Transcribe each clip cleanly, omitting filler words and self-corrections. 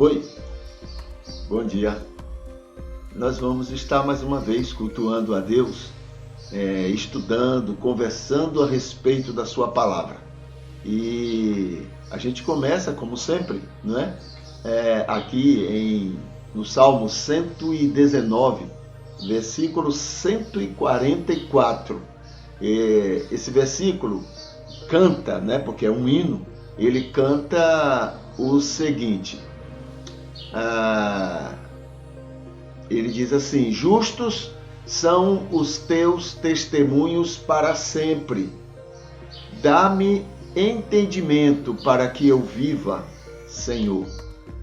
Oi, bom dia. Nós vamos estar mais uma vez cultuando a Deus, estudando, conversando a respeito da sua palavra. E a gente começa, como sempre, não é? Aqui no Salmo 119, versículo 144. Esse versículo canta, né? Porque é um hino, ele canta o seguinte. Ele diz assim: justos são os teus testemunhos para sempre. Dá-me entendimento para que eu viva, Senhor.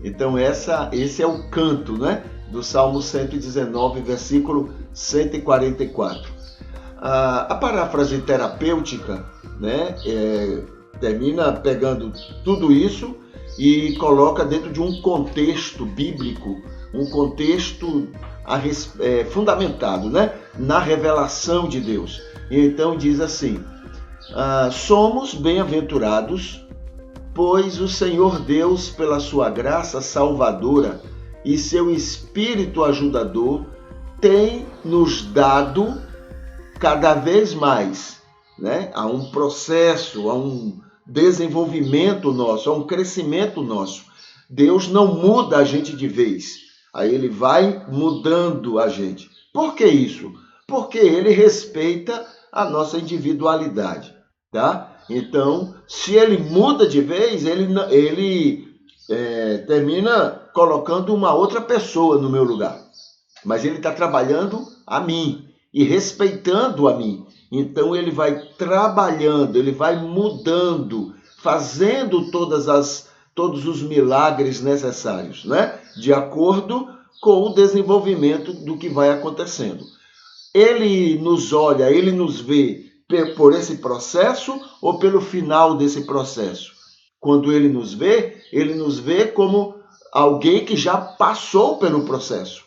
Então esse é o canto, né, do Salmo 119, versículo 144. A paráfrase terapêutica, né, termina pegando tudo isso e coloca dentro de um contexto bíblico, um contexto fundamentado, né, na revelação de Deus. E então diz assim: somos bem-aventurados, pois o Senhor Deus, pela sua graça salvadora e seu Espírito ajudador, tem nos dado cada vez mais, né, a um processo, a um desenvolvimento nosso, a um crescimento nosso. Deus não muda a gente de vez, aí ele vai mudando a gente. Por que isso? Porque ele respeita a nossa individualidade, tá? Então, se ele muda de vez, ele termina colocando uma outra pessoa no meu lugar. Mas ele está trabalhando a mim e respeitando a mim. Então ele vai trabalhando, ele vai mudando, fazendo todos os milagres necessários, né? De acordo com o desenvolvimento do que vai acontecendo. Ele nos olha, ele nos vê por esse processo ou pelo final desse processo? Quando ele nos vê como alguém que já passou pelo processo,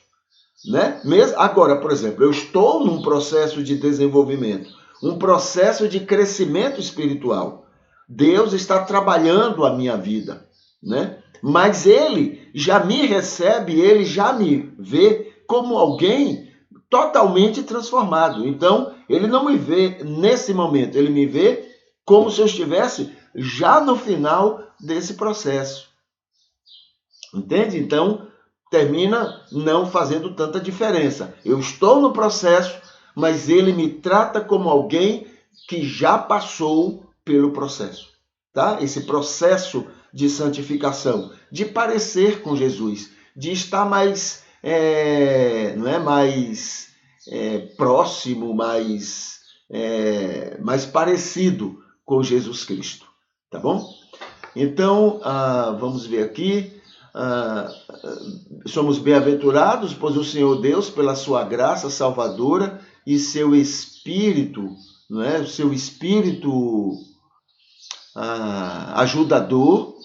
né? Agora, por exemplo, eu estou num processo de desenvolvimento, um processo de crescimento espiritual. Deus está trabalhando a minha vida, né? Mas ele já me recebe, ele já me vê como alguém totalmente transformado. Então, ele não me vê nesse momento, ele me vê como se eu estivesse já no final desse processo. Entende? Então, termina não fazendo tanta diferença. Eu estou no processo, mas ele me trata como alguém que já passou pelo processo, tá? Esse processo de santificação, de parecer com Jesus, de estar mais, próximo, mais parecido com Jesus Cristo, tá bom? Então, vamos ver aqui. Somos bem-aventurados, pois o Senhor Deus, pela sua graça salvadora e seu Espírito, não é? O seu Espírito ajudador,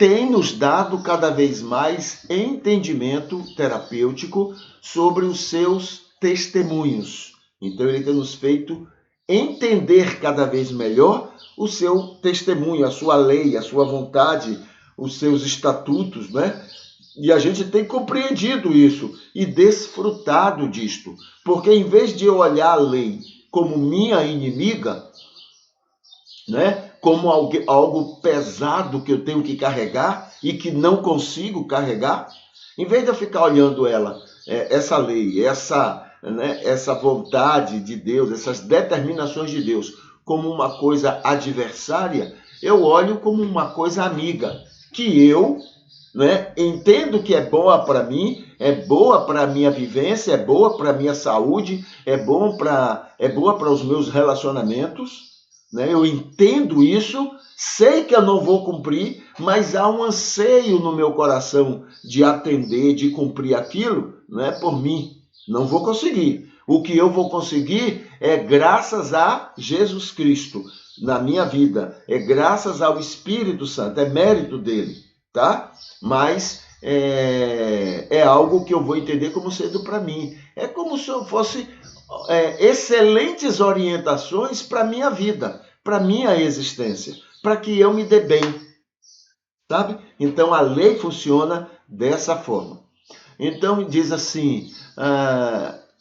tem nos dado cada vez mais entendimento terapêutico sobre os seus testemunhos. Então, ele tem nos feito entender cada vez melhor o seu testemunho, a sua lei, a sua vontade, os seus estatutos, né? E a gente tem compreendido isso e desfrutado disto. Porque em vez de eu olhar a lei como minha inimiga, né? Como algo pesado que eu tenho que carregar e que não consigo carregar, em vez de eu ficar olhando essa lei, essa vontade de Deus, essas determinações de Deus, como uma coisa adversária, eu olho como uma coisa amiga, que eu, né, entendo que é boa para mim, é boa para a minha vivência, é boa para a minha saúde, é boa para os meus relacionamentos, né? Eu entendo isso, sei que eu não vou cumprir, mas há um anseio no meu coração de atender, de cumprir aquilo, né, por mim. Não vou conseguir. O que eu vou conseguir é graças a Jesus Cristo na minha vida, é graças ao Espírito Santo, é mérito dele, tá? Mas é algo que eu vou entender como sendo para mim. É como se eu fosse excelentes orientações para a minha vida, para a minha existência, para que eu me dê bem, sabe? Então, a lei funciona dessa forma. Então, diz assim,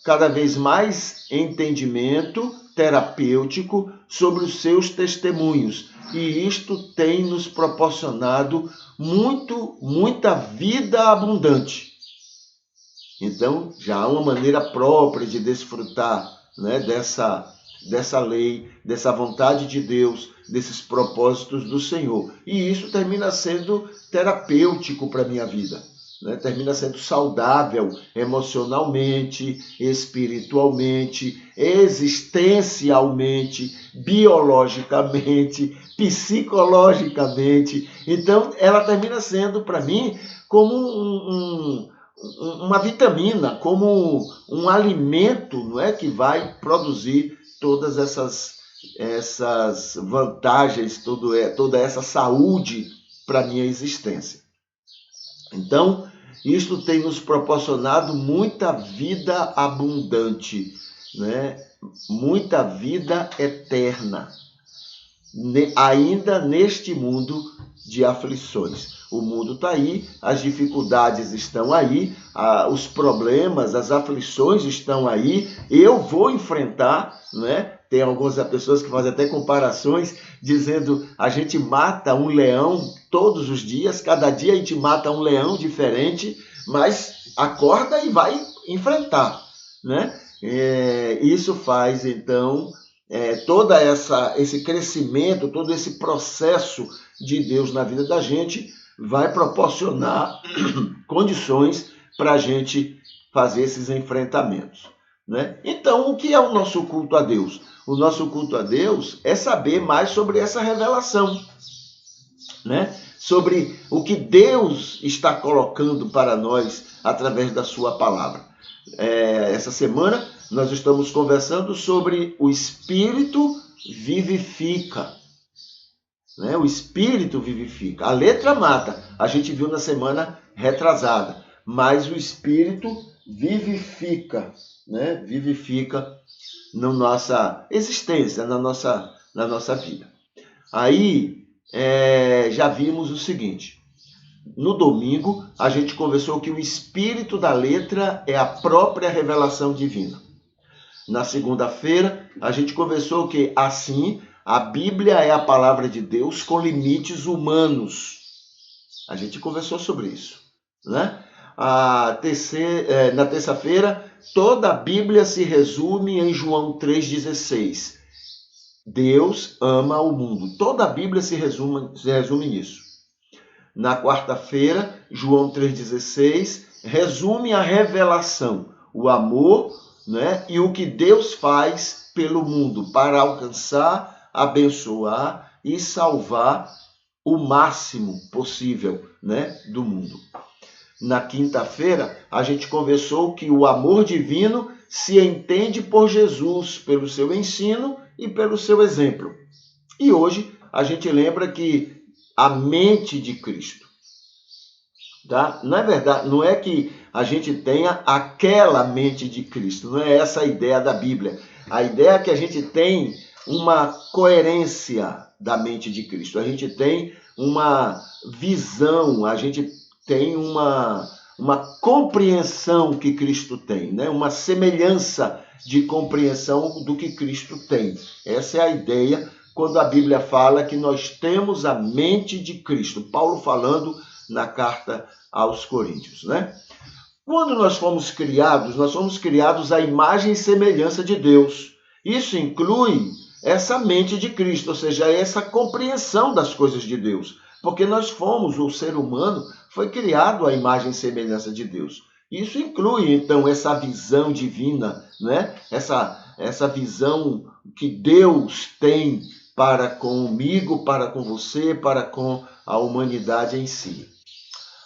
cada vez mais entendimento terapêutico sobre os seus testemunhos. E isto tem nos proporcionado muita vida abundante. Então, já há uma maneira própria de desfrutar, né, dessa lei, dessa vontade de Deus, desses propósitos do Senhor. E isso termina sendo terapêutico para a minha vida, né? Termina sendo saudável emocionalmente, espiritualmente, existencialmente, biologicamente, psicologicamente. Então, ela termina sendo para mim como uma vitamina, como um alimento, não é, que vai produzir todas essas vantagens, toda essa saúde para a minha existência. Então, isto tem nos proporcionado muita vida abundante, né? Muita vida eterna, ainda neste mundo de aflições. O mundo está aí, as dificuldades estão aí, os problemas, as aflições estão aí, eu vou enfrentar, né? Tem algumas pessoas que fazem até comparações, dizendo, a gente mata um leão todos os dias, cada dia a gente mata um leão diferente, mas acorda e vai enfrentar, né? Isso faz, então, todo esse crescimento, todo esse processo de Deus na vida da gente vai proporcionar condições para a gente fazer esses enfrentamentos, né? Então, o que é o nosso culto a Deus? O nosso culto a Deus é saber mais sobre essa revelação, né? Sobre o que Deus está colocando para nós através da sua palavra. Essa semana nós estamos conversando sobre o Espírito vivifica, né? O Espírito vivifica. A letra mata, a gente viu na semana retrasada, mas o Espírito vivifica, né? Vivifica na nossa existência, na nossa vida. Aí já vimos o seguinte. No domingo, a gente conversou que o espírito da letra é a própria revelação divina. Na segunda-feira, a gente conversou que, assim, a Bíblia é a palavra de Deus com limites humanos. A gente conversou sobre isso, né? Na terça-feira, toda a Bíblia se resume em João 3,16. Deus ama o mundo. Toda a Bíblia se resume nisso. Na quarta-feira, João 3,16, resume a revelação, o amor, né, e o que Deus faz pelo mundo para alcançar, abençoar e salvar o máximo possível, né, do mundo. Na quinta-feira, a gente conversou que o amor divino se entende por Jesus, pelo seu ensino e pelo seu exemplo. E hoje a gente lembra que a mente de Cristo, Tá? Não é verdade, não é que a gente tenha aquela mente de Cristo, não é essa a ideia da Bíblia. A ideia é que a gente tem uma coerência da mente de Cristo, a gente tem uma visão, a gente tem uma compreensão que Cristo tem, né? Uma semelhança de compreensão do que Cristo tem. Essa é a ideia quando a Bíblia fala que nós temos a mente de Cristo. Paulo falando na carta aos Coríntios, né? Quando nós fomos criados à imagem e semelhança de Deus. Isso inclui essa mente de Cristo, ou seja, essa compreensão das coisas de Deus. Porque o ser humano foi criado à imagem e semelhança de Deus. Isso inclui, então, essa visão divina, né? Essa visão que Deus tem para comigo, para com você, para com a humanidade em si.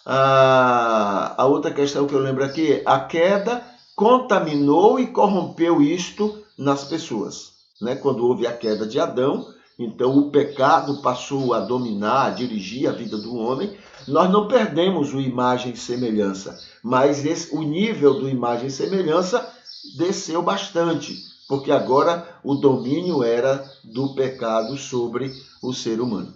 A outra questão que eu lembro aqui, a queda contaminou e corrompeu isto nas pessoas. Né? Quando houve a queda de Adão, então o pecado passou a dominar, a dirigir a vida do homem. Nós não perdemos o imagem e semelhança, mas o nível do imagem e semelhança desceu bastante, porque agora o domínio era do pecado sobre o ser humano.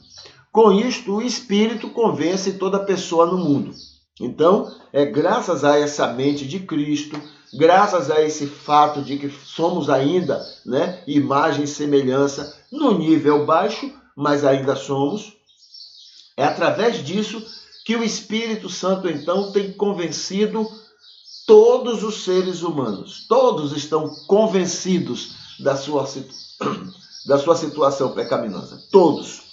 Com isto, o Espírito convence toda pessoa no mundo. Então, é graças a essa mente de Cristo, graças a esse fato de que somos ainda, né, imagem e semelhança no nível baixo, mas ainda somos, é através disso que o Espírito Santo, então, tem convencido todos os seres humanos. Todos estão convencidos da sua situação pecaminosa. Todos.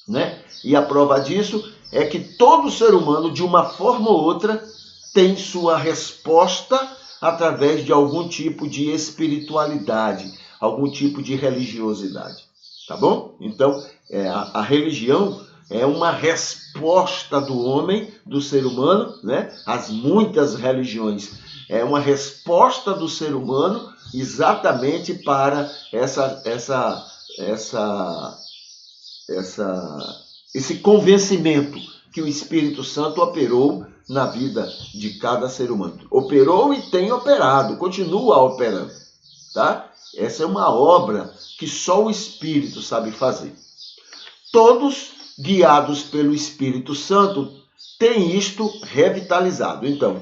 Né? E a prova disso é que todo ser humano, de uma forma ou outra, tem sua resposta através de algum tipo de espiritualidade, algum tipo de religiosidade. Tá bom? Então, a religião é uma resposta do homem, do ser humano, né? As muitas religiões é uma resposta do ser humano exatamente para esse convencimento que o Espírito Santo operou na vida de cada ser humano. Operou e tem operado, continua operando, tá? Essa é uma obra que só o Espírito sabe fazer. Todos, guiados pelo Espírito Santo, têm isto revitalizado. Então,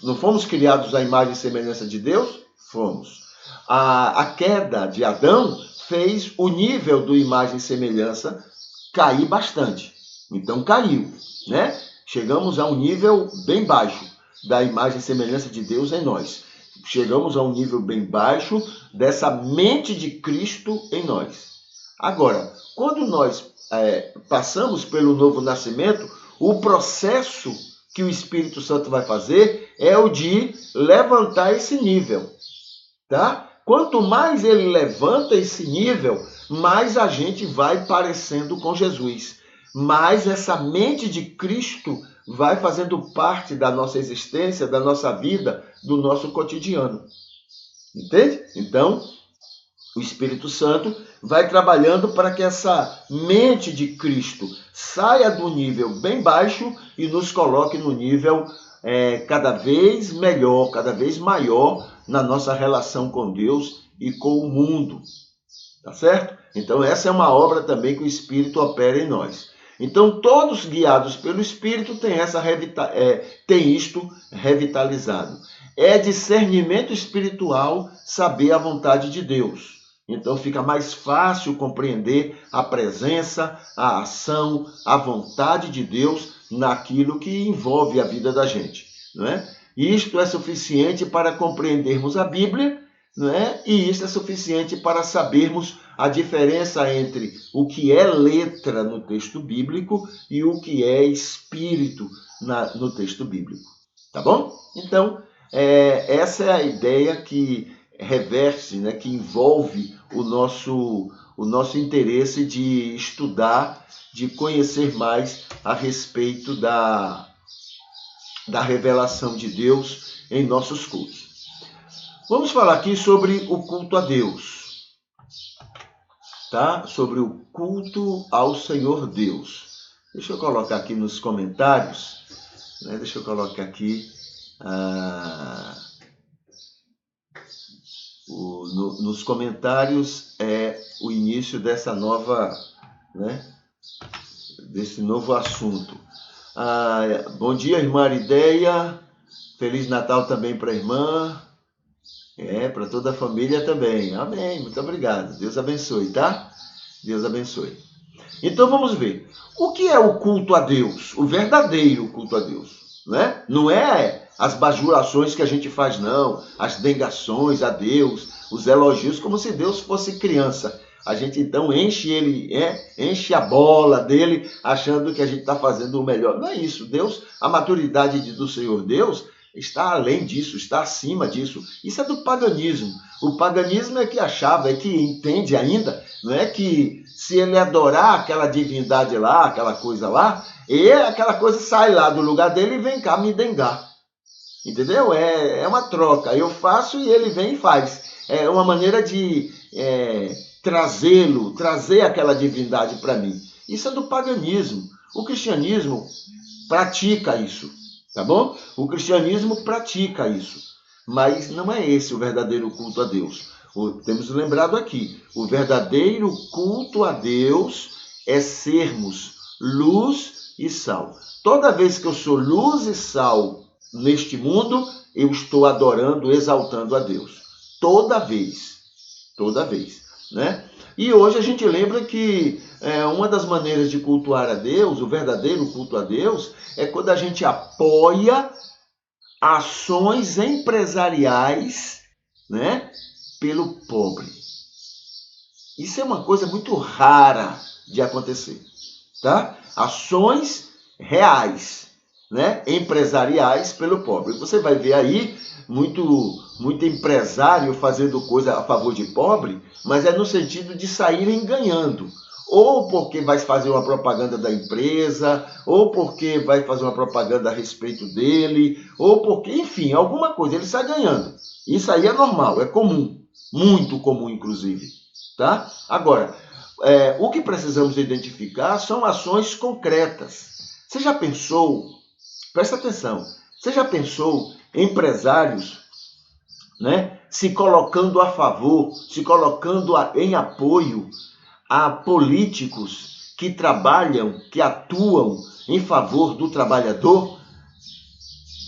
não fomos criados à imagem e semelhança de Deus? Fomos. A queda de Adão fez o nível do imagem e semelhança cair bastante. Então caiu, né? Chegamos a um nível bem baixo da imagem e semelhança de Deus em nós. Chegamos a um nível bem baixo dessa mente de Cristo em nós. Agora, quando nós passamos pelo novo nascimento, o processo que o Espírito Santo vai fazer é o de levantar esse nível, tá? Quanto mais ele levanta esse nível, mais a gente vai parecendo com Jesus. Mais essa mente de Cristo vai fazendo parte da nossa existência, da nossa vida, do nosso cotidiano. Entende? Então, o Espírito Santo vai trabalhando para que essa mente de Cristo saia do nível bem baixo e nos coloque no nível cada vez melhor, cada vez maior na nossa relação com Deus e com o mundo. Tá certo? Então essa é uma obra também que o Espírito opera em nós. Então todos guiados pelo Espírito têm isto revitalizado. É discernimento espiritual saber a vontade de Deus. Então fica mais fácil compreender a presença, a ação, a vontade de Deus naquilo que envolve a vida da gente, não é? Isto é suficiente para compreendermos a Bíblia, não é? E isso é suficiente para sabermos a diferença entre o que é letra no texto bíblico e o que é espírito no texto bíblico. Tá bom? Então, essa é a ideia que reverte, né, que envolve o nosso interesse de estudar, de conhecer mais a respeito da revelação de Deus em nossos cultos. Vamos falar aqui sobre o culto a Deus, tá? Sobre o culto ao Senhor Deus. Deixa eu colocar aqui nos comentários né? Deixa eu colocar aqui nos comentários o início dessa nova, né? Desse novo assunto. Bom dia, irmã Arideia. Feliz Natal também para a irmã. Para toda a família também. Amém. Muito obrigado. Deus abençoe, tá? Deus abençoe. Então vamos ver. O que é o culto a Deus? O verdadeiro culto a Deus, né? Não é as bajulações que a gente faz, não. As dengações a Deus, os elogios, como se Deus fosse criança. A gente então enche a bola dele, achando que a gente está fazendo o melhor. Não é isso. Deus, a maturidade do Senhor Deus está além disso, está acima disso. Isso é do paganismo. O paganismo é que achava, é que entende ainda, não é que se ele adorar aquela divindade lá, aquela coisa lá, aquela coisa sai lá do lugar dele e vem cá me dengar. Entendeu? É uma troca. Eu faço e ele vem e faz. É uma maneira de trazer aquela divindade para mim. Isso é do paganismo. O cristianismo pratica isso, tá bom? O cristianismo pratica isso, mas não é esse o verdadeiro culto a Deus. Temos lembrado aqui, o verdadeiro culto a Deus é sermos luz e sal. Toda vez que eu sou luz e sal neste mundo, eu estou adorando, exaltando a Deus. Toda vez, né? E hoje a gente lembra que uma das maneiras de cultuar a Deus, o verdadeiro culto a Deus, é quando a gente apoia ações empresariais, né, pelo pobre. Isso é uma coisa muito rara de acontecer, tá? Ações reais, né, empresariais pelo pobre. Você vai ver aí muito empresário fazendo coisa a favor de pobre, mas é no sentido de saírem ganhando. Ou porque vai fazer uma propaganda da empresa, ou porque vai fazer uma propaganda a respeito dele, ou porque, enfim, alguma coisa, ele sai ganhando. Isso aí é normal, é comum, muito comum, inclusive, tá? Agora, o que precisamos identificar são ações concretas. Você já pensou, presta atenção, você já pensou empresários, né, se colocando a favor, se colocando em apoio a políticos que trabalham, que atuam em favor do trabalhador?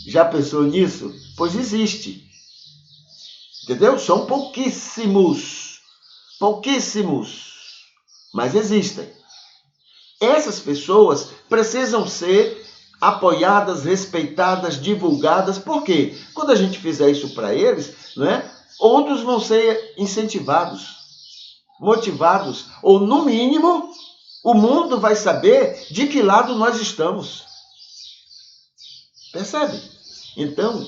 Já pensou nisso? Pois existe. Entendeu? São pouquíssimos, mas existem. Essas pessoas precisam ser apoiadas, respeitadas, divulgadas. Por quê? Quando a gente fizer isso para eles, né, outros vão ser incentivados, motivados, ou no mínimo, o mundo vai saber de que lado nós estamos. Percebe? Então,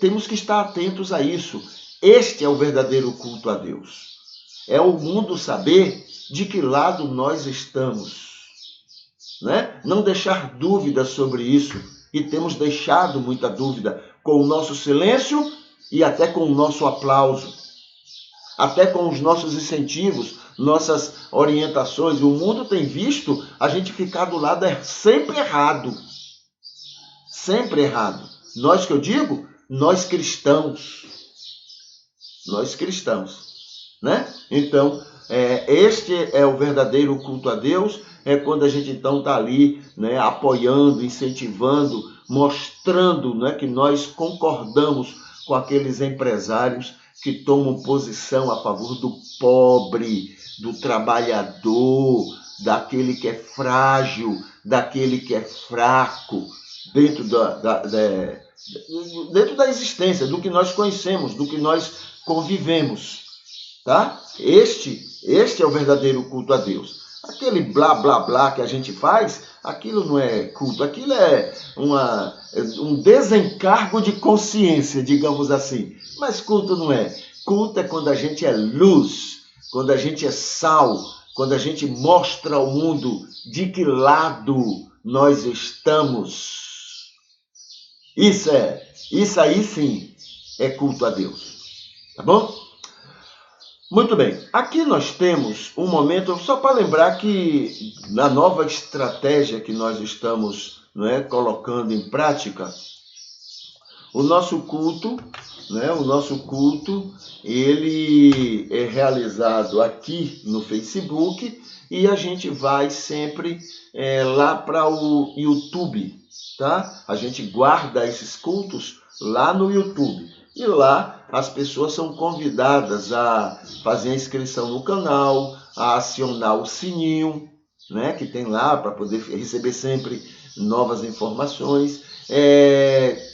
temos que estar atentos a isso. Este é o verdadeiro culto a Deus. É o mundo saber de que lado nós estamos, né? Não deixar dúvidas sobre isso. E temos deixado muita dúvida com o nosso silêncio e até com o nosso aplauso. Até com os nossos incentivos, nossas orientações. O mundo tem visto a gente ficar do lado sempre errado. Sempre errado. Nós que eu digo, nós cristãos. Nós cristãos, né? Então, este é o verdadeiro culto a Deus, é quando a gente então está ali, né, apoiando, incentivando, mostrando, né, que nós concordamos com aqueles empresários que tomam posição a favor do pobre, do trabalhador, daquele que é frágil, daquele que é fraco, dentro dentro da existência, do que nós conhecemos, do que nós convivemos, tá? Este é o verdadeiro culto a Deus. Aquele blá, blá, blá que a gente faz, aquilo não é culto, aquilo é um desencargo de consciência, digamos assim. Mas culto não é. Culto é quando a gente é luz, quando a gente é sal, quando a gente mostra ao mundo de que lado nós estamos. Isso aí sim é culto a Deus. Tá bom? Muito bem, aqui nós temos um momento, só para lembrar que na nova estratégia que nós estamos, colocando em prática, o nosso culto, ele é realizado aqui no Facebook e a gente vai sempre lá para o YouTube, tá? A gente guarda esses cultos lá no YouTube. E lá as pessoas são convidadas a fazer a inscrição no canal, a acionar o sininho, né, que tem lá para poder receber sempre novas informações.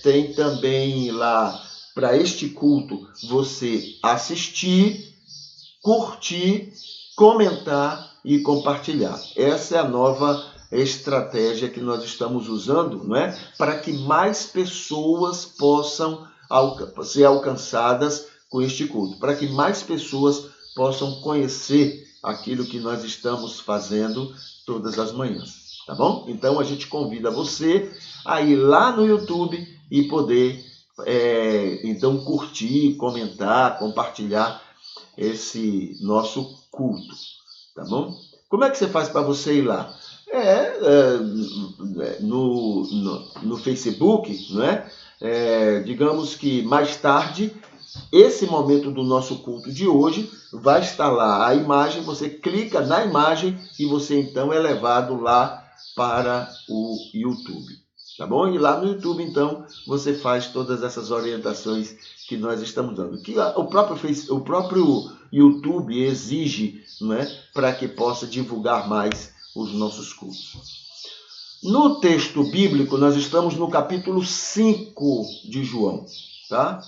Tem também lá para este culto você assistir, curtir, comentar e compartilhar. Essa é a nova estratégia que nós estamos usando, não é? Para que mais pessoas possam ser alcançadas com este culto, para que mais pessoas possam conhecer aquilo que nós estamos fazendo todas as manhãs, tá bom? Então a gente convida você a ir lá no YouTube e poder então curtir, comentar, compartilhar esse nosso culto, tá bom? Como é que você faz para você ir lá? No Facebook, não é? Digamos que mais tarde, esse momento do nosso culto de hoje vai estar lá a imagem, você clica na imagem e você então é levado lá para o YouTube, tá bom? E lá no YouTube, então, você faz todas essas orientações que nós estamos dando, que o próprio YouTube exige, não é? Para que possa divulgar mais os nossos cultos. No texto bíblico, nós estamos no capítulo 5 de João, tá?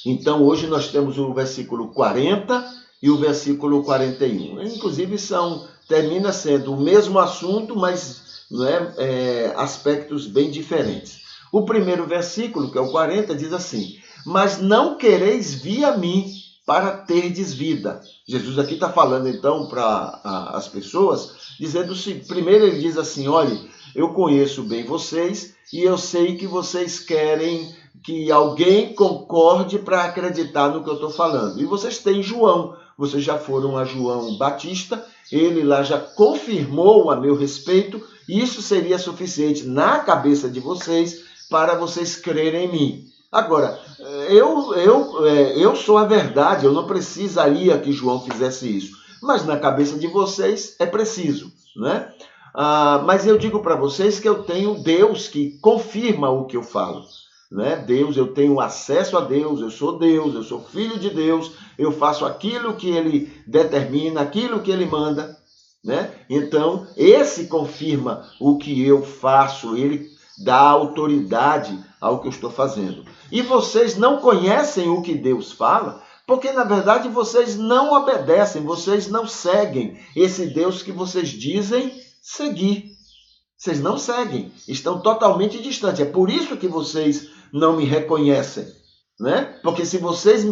Então, hoje nós temos o versículo 40 e o versículo 41. Inclusive, termina sendo o mesmo assunto, mas aspectos bem diferentes. O primeiro versículo, que é o 40, diz assim: mas não quereis vir a mim para terdes vida. Jesus aqui está falando, então, para as pessoas, dizendo assim, primeiro ele diz assim, olha, eu conheço bem vocês e eu sei que vocês querem que alguém concorde para acreditar no que eu estou falando. E vocês têm João, vocês já foram a João Batista, ele lá já confirmou a meu respeito, e isso seria suficiente na cabeça de vocês para vocês crerem em mim. Agora, eu sou a verdade, eu não precisaria que João fizesse isso, mas na cabeça de vocês é preciso, né? Mas eu digo para vocês que eu tenho Deus que confirma o que eu falo, né? Deus, eu tenho acesso a Deus, eu sou filho de Deus, eu faço aquilo que ele determina, aquilo que ele manda, né? Então, esse confirma o que eu faço, ele dá autoridade ao que eu estou fazendo. E vocês não conhecem o que Deus fala, porque na verdade vocês não obedecem, vocês não seguem esse Deus que vocês dizem seguir. Vocês não seguem, estão totalmente distantes. É por isso que vocês não me reconhecem, né? Porque se vocês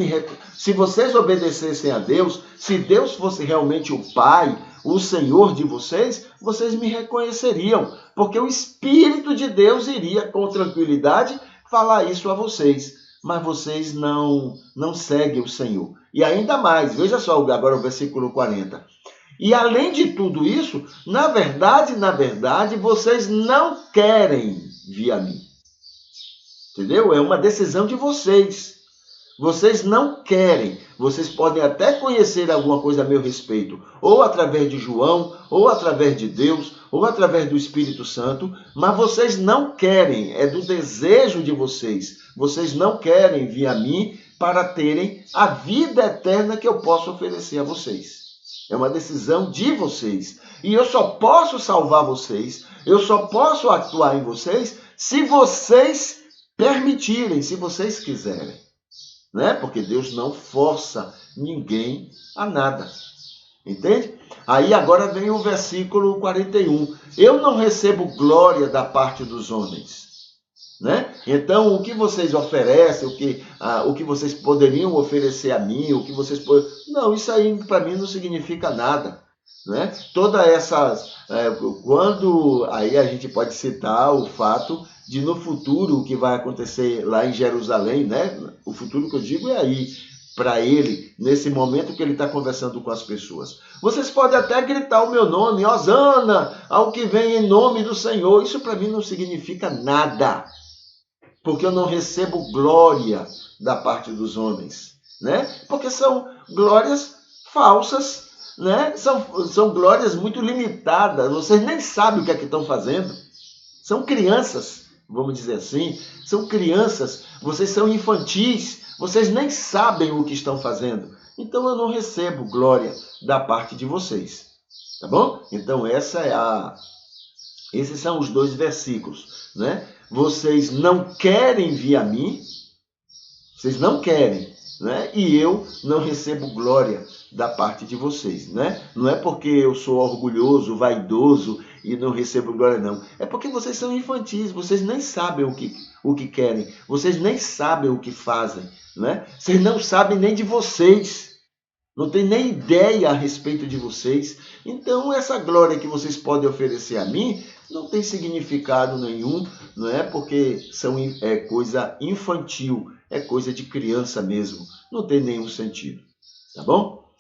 obedecessem a Deus, se Deus fosse realmente o Pai, o Senhor de vocês, vocês me reconheceriam, porque o Espírito de Deus iria com tranquilidade falar isso a vocês. Mas vocês não seguem o Senhor. E ainda mais, veja só agora o versículo 40. E além de tudo isso, na verdade, vocês não querem vir a mim. Entendeu? É uma decisão de vocês. Vocês não querem. Vocês podem até conhecer alguma coisa a meu respeito, ou através de João, ou através de Deus, ou através do Espírito Santo, mas vocês não querem. É do desejo de vocês. Vocês não querem vir a mim para terem a vida eterna que eu posso oferecer a vocês. É uma decisão de vocês. E eu só posso salvar vocês, eu só posso atuar em vocês se vocês permitirem, se vocês quiserem. Né? Porque Deus não força ninguém a nada. Entende? Aí agora vem o versículo 41. Eu não recebo glória da parte dos homens. Né? Então, o que vocês oferecem, o que vocês poderiam oferecer a mim, não, isso aí para mim não significa nada. Né? Todas essas... quando aí a gente pode citar o fato de no futuro o que vai acontecer lá em Jerusalém, né? O futuro que eu digo é aí, para ele nesse momento que ele está conversando com as pessoas. Vocês podem até gritar o meu nome, Hosana, ao que vem em nome do Senhor. Isso para mim não significa nada, porque eu não recebo glória da parte dos homens, né? Porque são glórias falsas, né? São glórias muito limitadas. Vocês nem sabem o que é que estão fazendo. São crianças, vamos dizer assim. São crianças. Vocês são infantis. Vocês nem sabem o que estão fazendo. Então eu não recebo glória da parte de vocês. Tá bom? Então esses são os 2 versículos, né? Vocês não querem vir a mim, vocês não querem, né? E eu não recebo glória da parte de vocês, né? Não é porque eu sou orgulhoso, vaidoso e não recebo glória, não. É porque vocês são infantis, vocês nem sabem o que querem, vocês nem sabem o que fazem, né? Vocês não sabem nem de vocês. Não tem nem ideia a respeito de vocês. Então, essa glória que vocês podem oferecer a mim não tem significado nenhum, não é? Porque é coisa infantil, é coisa de criança mesmo. Não tem nenhum sentido. Tá bom?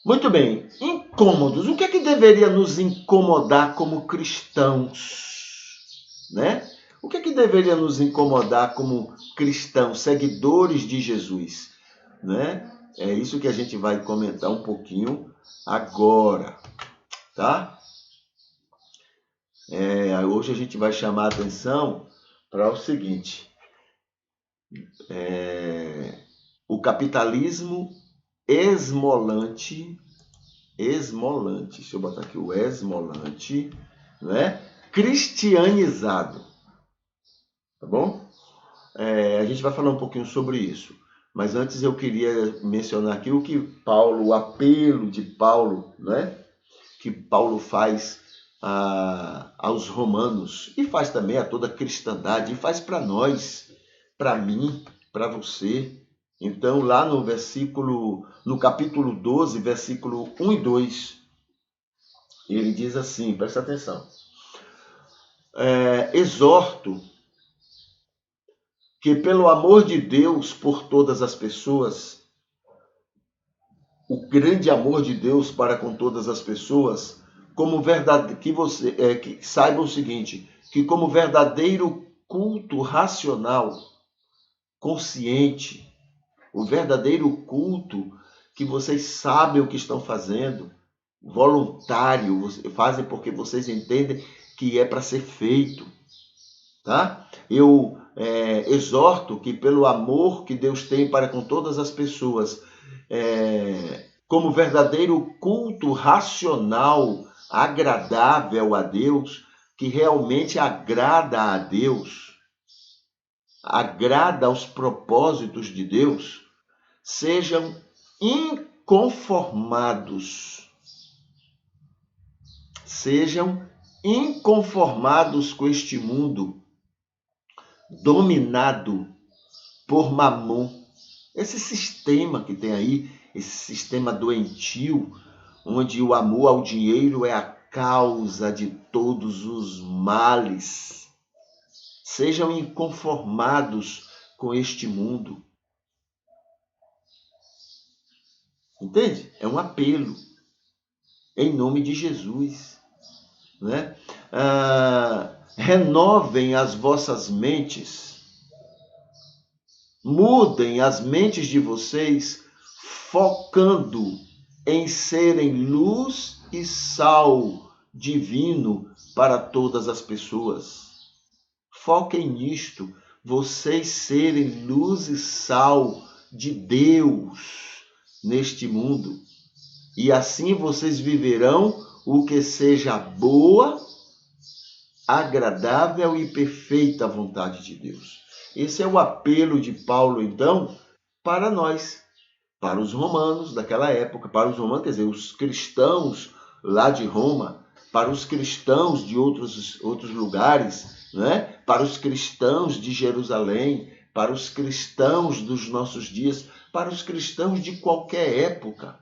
Muito bem. Incômodos. O que é que deveria nos incomodar como cristãos? Né? O que é que deveria nos incomodar como cristãos, seguidores de Jesus? Né? É isso que a gente vai comentar um pouquinho agora, tá? Hoje a gente vai chamar a atenção para o seguinte. O capitalismo esmolante, deixa eu botar aqui o esmolante, né? Cristianizado, tá bom? A gente vai falar um pouquinho sobre isso. Mas antes eu queria mencionar aqui o apelo de Paulo, né? Que Paulo faz aos romanos e faz também a toda a cristandade e faz para nós, para mim, para você. Então, lá no capítulo 12, versículo 1 e 2, ele diz assim, presta atenção. Exorto que pelo amor de Deus por todas as pessoas, o grande amor de Deus para com todas as pessoas, como verdade, que saibam o seguinte, que como verdadeiro culto racional, consciente, o verdadeiro culto que vocês sabem o que estão fazendo, voluntário, fazem porque vocês entendem que é para ser feito, tá? Eu exorto que pelo amor que Deus tem para com todas as pessoas, como verdadeiro culto racional, agradável a Deus, que realmente agrada a Deus, agrada aos propósitos de Deus, sejam inconformados. Sejam inconformados com este mundo dominado por Mamon. Esse sistema que tem aí, esse sistema doentio, onde o amor ao dinheiro é a causa de todos os males. Sejam inconformados com este mundo. Entende? É um apelo em nome de Jesus, né? Renovem as vossas mentes, mudem as mentes de vocês, focando em serem luz e sal divino para todas as pessoas. Foquem nisto, vocês serem luz e sal de Deus neste mundo. E assim vocês viverão o que seja boa, agradável e perfeita vontade de Deus. Esse é o apelo de Paulo, então, para nós, para os romanos daquela época, para os romanos, quer dizer, os cristãos lá de Roma, para os cristãos de outros lugares, né? Para os cristãos de Jerusalém, para os cristãos dos nossos dias, para os cristãos de qualquer época.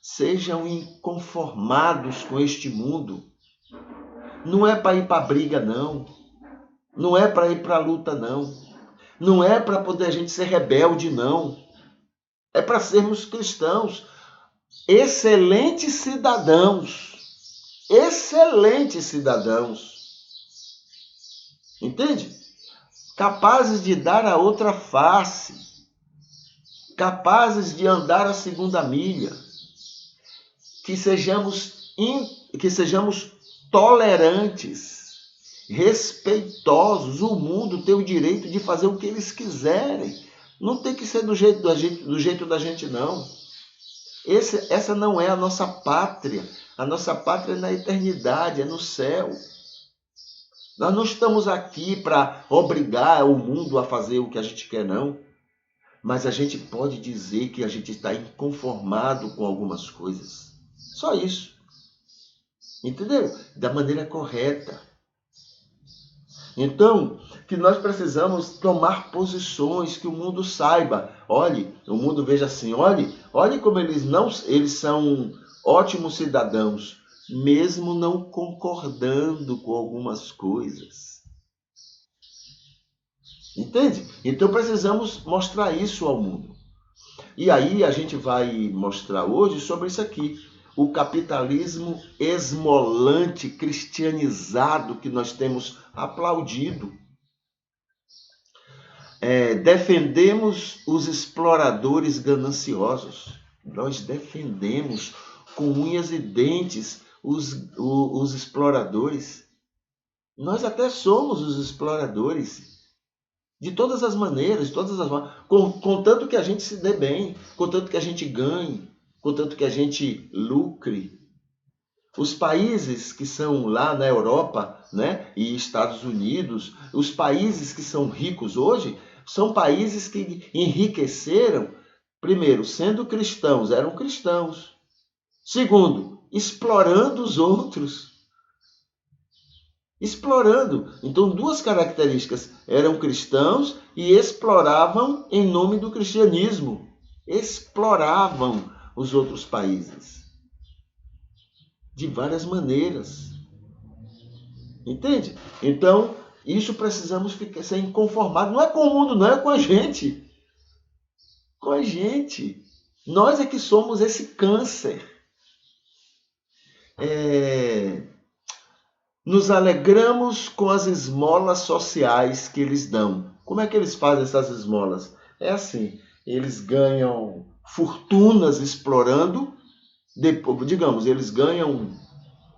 Sejam inconformados com este mundo. Não é para ir para a briga, não. Não é para ir para a luta, não. Não é para poder a gente ser rebelde, não. É para sermos cristãos, excelentes cidadãos. Excelentes cidadãos. Entende? Capazes de dar a outra face. Capazes de andar a segunda milha. Que sejamos tolerantes, respeitosos. O mundo tem o direito de fazer o que eles quiserem. Não tem que ser do jeito da gente, não. Essa não é a nossa pátria. A nossa pátria é na eternidade, é no céu. Nós não estamos aqui para obrigar o mundo a fazer o que a gente quer, não. Mas a gente pode dizer que a gente está inconformado com algumas coisas. Só isso. Entendeu? Da maneira correta. Então, que nós precisamos tomar posições, que o mundo saiba. Olhe, o mundo veja assim, olhe como eles são ótimos cidadãos, mesmo não concordando com algumas coisas. Entende? Então precisamos mostrar isso ao mundo. E aí a gente vai mostrar hoje sobre isso aqui. O capitalismo esmolante, cristianizado que nós temos aplaudido. Defendemos os exploradores gananciosos. Nós defendemos com unhas e dentes os exploradores. Nós até somos os exploradores. De todas as maneiras, contanto que a gente se dê bem, contanto que a gente ganhe, contanto que a gente lucre. Os países que são lá na Europa, né, e Estados Unidos, os países que são ricos hoje, são países que enriqueceram, primeiro, sendo cristãos, eram cristãos. Segundo, explorando os outros. Explorando. Então, duas características. Eram cristãos e exploravam em nome do cristianismo. Exploravam os outros países. De várias maneiras. Entende? Então, isso precisamos ser inconformados. Não é com o mundo, não é com a gente. Com a gente. Nós é que somos esse câncer. Nos alegramos com as esmolas sociais que eles dão. Como é que eles fazem essas esmolas? É assim, eles ganham fortunas explorando, digamos, eles ganham,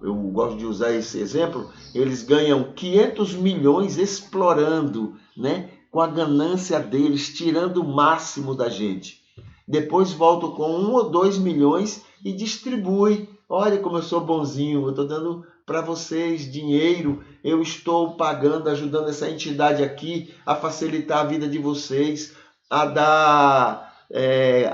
eu gosto de usar esse exemplo, eles ganham 500 milhões explorando, né? Com a ganância deles, tirando o máximo da gente. Depois voltam com 1 ou 2 milhões e distribui. Olha como eu sou bonzinho, eu estou dando para vocês dinheiro, eu estou pagando, ajudando essa entidade aqui a facilitar a vida de vocês, a dar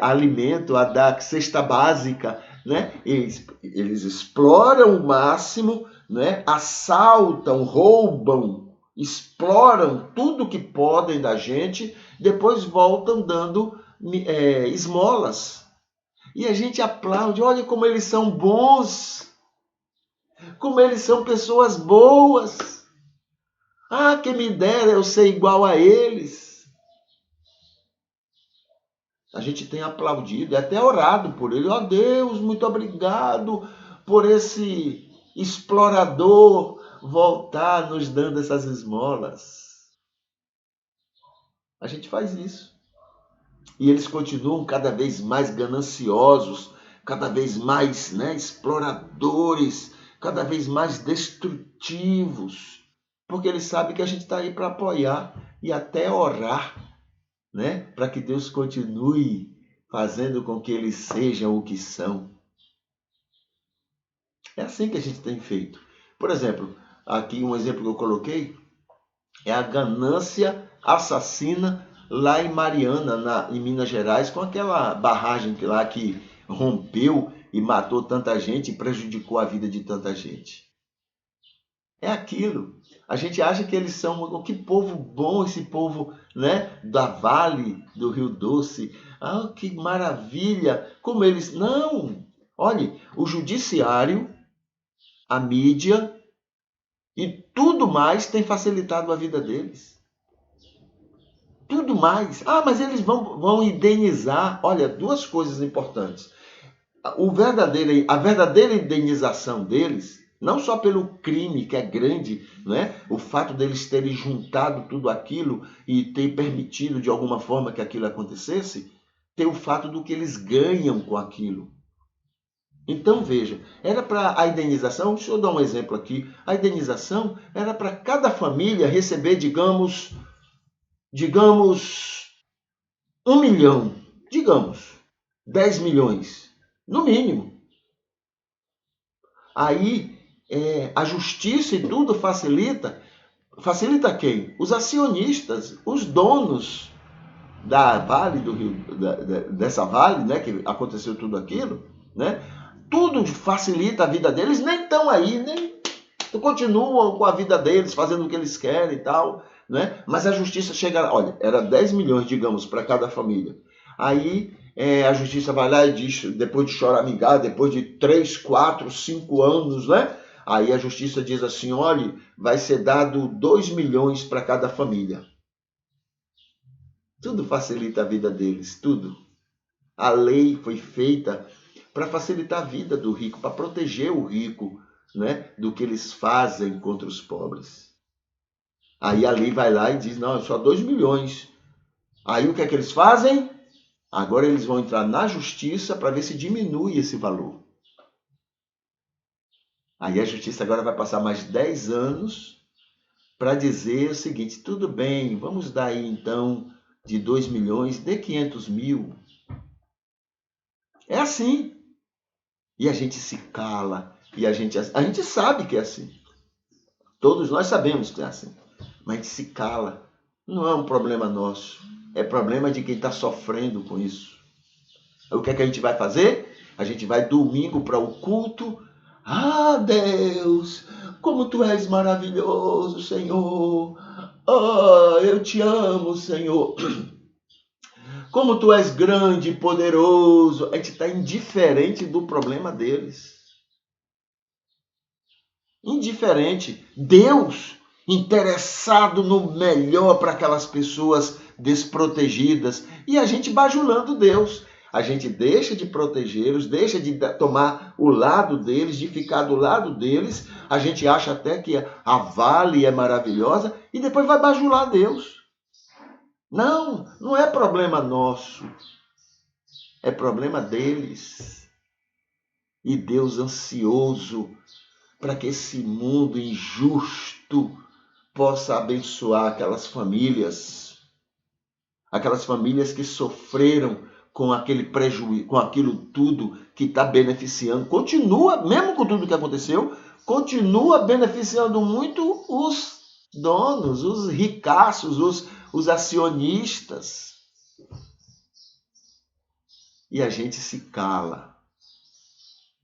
alimento, a dar cesta básica, né? Eles exploram o máximo, né? Assaltam, roubam, exploram tudo que podem da gente, depois voltam dando esmolas. E a gente aplaude, olha como eles são bons, como eles são pessoas boas. Ah, quem me dera eu ser igual a eles. A gente tem aplaudido, até orado por ele. Ó Deus, muito obrigado por esse explorador voltar nos dando essas esmolas. A gente faz isso. E eles continuam cada vez mais gananciosos, cada vez mais, né, exploradores, cada vez mais destrutivos, porque eles sabem que a gente está aí para apoiar e até orar, né, para que Deus continue fazendo com que eles sejam o que são. É assim que a gente tem feito. Por exemplo, aqui um exemplo que eu coloquei é a ganância assassina lá em Mariana, em Minas Gerais, com aquela barragem lá que rompeu e matou tanta gente e prejudicou a vida de tanta gente. É aquilo. A gente acha que eles são... Oh, que povo bom esse povo, né, da Vale do Rio Doce. Ah, que maravilha! Como eles... Não! Olhe, o judiciário, a mídia e tudo mais tem facilitado a vida deles. Tudo mais. Ah, mas eles vão indenizar. Olha, duas coisas importantes. A verdadeira indenização deles, não só pelo crime que é grande, né? O fato deles terem juntado tudo aquilo e ter permitido de alguma forma que aquilo acontecesse, tem o fato do que eles ganham com aquilo. Então veja, era para a indenização, deixa eu dar um exemplo aqui, a indenização era para cada família receber, digamos 1 milhão, digamos 10 milhões, no mínimo. Aí a justiça e tudo facilita. Facilita quem? Os acionistas, os donos da Vale do Rio, dessa Vale, né, que aconteceu tudo aquilo, né? Tudo facilita a vida deles, nem estão aí, nem continuam com a vida deles, fazendo o que eles querem e tal, né? Mas a justiça chega, olha, era 10 milhões, digamos, para cada família. Aí a justiça vai lá e diz, depois de choramingar, depois de 3, 4, 5 anos, né? Aí a justiça diz assim, olha, vai ser dado 2 milhões para cada família. Tudo facilita a vida deles, tudo. A lei foi feita para facilitar a vida do rico, para proteger o rico, né, do que eles fazem contra os pobres. Aí a lei vai lá e diz, não, é só 2 milhões. Aí o que é que eles fazem? Agora eles vão entrar na justiça para ver se diminui esse valor. Aí a justiça agora vai passar mais 10 anos para dizer o seguinte, tudo bem, vamos dar aí então de 2 milhões, dê 500 mil. É assim. E a gente se cala, e a gente sabe que é assim. Todos nós sabemos que é assim. Mas a gente se cala. Não é um problema nosso. É problema de quem está sofrendo com isso. O que é que a gente vai fazer? A gente vai domingo para o culto. Ah, Deus, como Tu és maravilhoso, Senhor. Oh, eu te amo, Senhor. Como Tu és grande e poderoso. A gente está indiferente do problema deles. Indiferente. Deus interessado no melhor para aquelas pessoas desprotegidas. E a gente bajulando Deus. A gente deixa de protegê-los, deixa de tomar o lado deles, de ficar do lado deles. A gente acha até que a Vale é maravilhosa e depois vai bajular Deus. Não, não é problema nosso. É problema deles. E Deus ansioso para que esse mundo injusto possa abençoar aquelas famílias que sofreram com aquele prejuízo, com aquilo tudo que está beneficiando, continua, mesmo com tudo que aconteceu, continua beneficiando muito os donos, os ricaços, os acionistas. E a gente se cala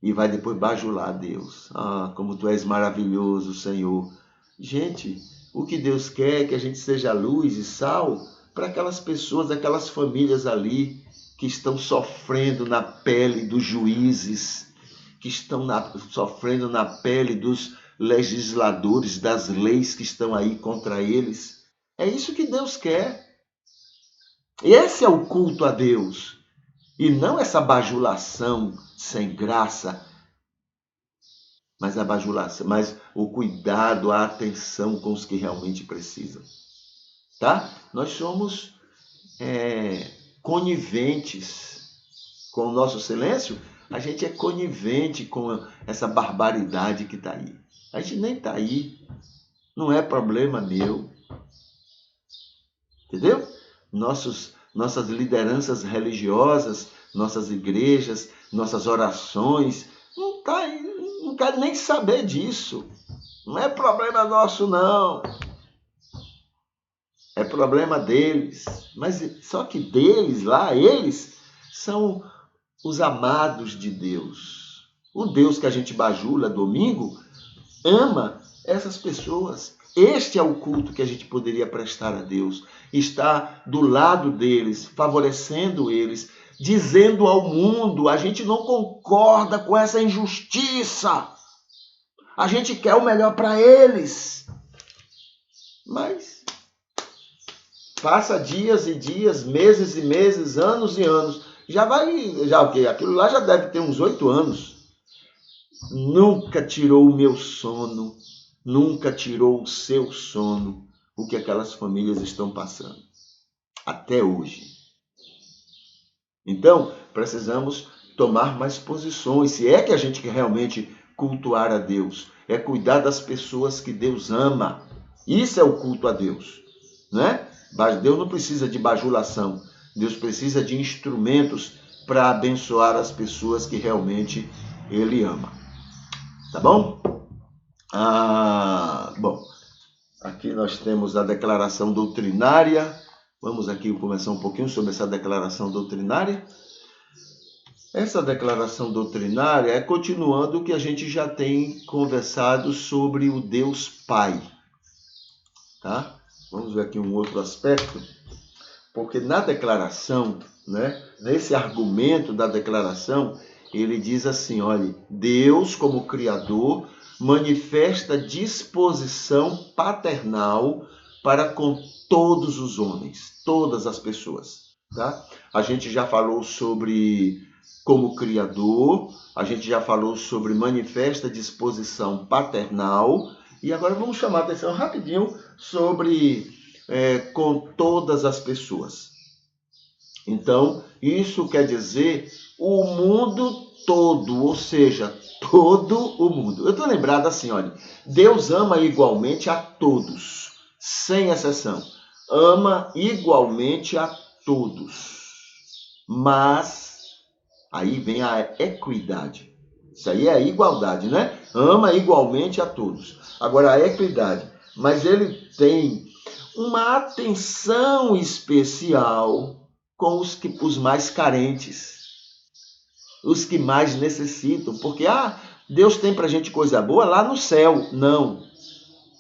e vai depois bajular Deus. Ah, como Tu és maravilhoso, Senhor. Gente, o que Deus quer é que a gente seja luz e sal para aquelas pessoas, aquelas famílias ali que estão sofrendo na pele dos juízes, que estão sofrendo na pele dos legisladores, das leis que estão aí contra eles. É isso que Deus quer. Esse é o culto a Deus. E não essa bajulação sem graça, mas a bajulação, mas o cuidado, a atenção com os que realmente precisam. Tá? Nós somos coniventes com o nosso silêncio, a gente é conivente com essa barbaridade que está aí. A gente nem está aí, não é problema meu. Entendeu? Nossas lideranças religiosas, nossas igrejas, nossas orações, não quer nem saber disso. Não é problema nosso, não. É problema deles. Mas só que deles lá, eles são os amados de Deus. O Deus que a gente bajula domingo ama essas pessoas. Este é o culto que a gente poderia prestar a Deus. Estar do lado deles, favorecendo eles, dizendo ao mundo, a gente não concorda com essa injustiça. A gente quer o melhor para eles. Mas passa dias e dias, meses e meses, anos e anos. Já o quê? Aquilo lá já deve ter uns 8 anos. Nunca tirou o meu sono, nunca tirou o seu sono, o que aquelas famílias estão passando. Até hoje. Então, precisamos tomar mais posições. Se é que a gente quer realmente cultuar a Deus, é cuidar das pessoas que Deus ama. Isso é o culto a Deus, né? Mas Deus não precisa de bajulação. Deus precisa de instrumentos para abençoar as pessoas que realmente Ele ama. Tá bom? Bom, aqui nós temos a declaração doutrinária. Vamos aqui começar um pouquinho sobre essa declaração doutrinária. Essa declaração doutrinária é continuando o que a gente já tem conversado sobre o Deus Pai. Tá? Vamos ver aqui um outro aspecto. Porque na declaração, né, nesse argumento da declaração, ele diz assim, olha, Deus como Criador manifesta disposição paternal para com todos os homens, todas as pessoas. Tá? A gente já falou sobre como Criador, a gente já falou sobre manifesta disposição paternal, e agora vamos chamar a atenção rapidinho sobre com todas as pessoas. Então, isso quer dizer o mundo todo, ou seja, todo o mundo. Eu estou lembrado assim, olha, Deus ama igualmente a todos, sem exceção. Ama igualmente a todos. Mas, aí vem a equidade. Isso aí é a igualdade, né? Ama igualmente a todos. Agora, a equidade. Mas ele tem uma atenção especial com os mais carentes, os que mais necessitam. Porque, Deus tem pra gente coisa boa lá no céu. Não.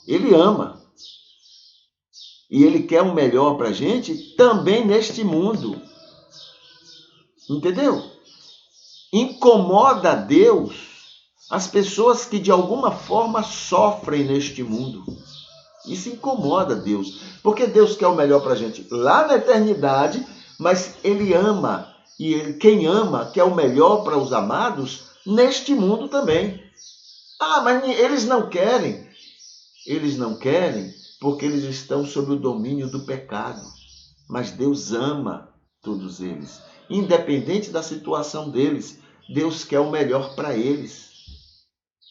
Ele ama. E Ele quer o melhor pra gente também neste mundo. Entendeu? Incomoda a Deus as pessoas que de alguma forma sofrem neste mundo. Isso incomoda a Deus. Porque Deus quer o melhor pra gente lá na eternidade, mas Ele ama. E quem ama quer o melhor para os amados neste mundo também. Mas eles não querem. Eles não querem porque eles estão sob o domínio do pecado. Mas Deus ama todos eles. Independente da situação deles, Deus quer o melhor para eles.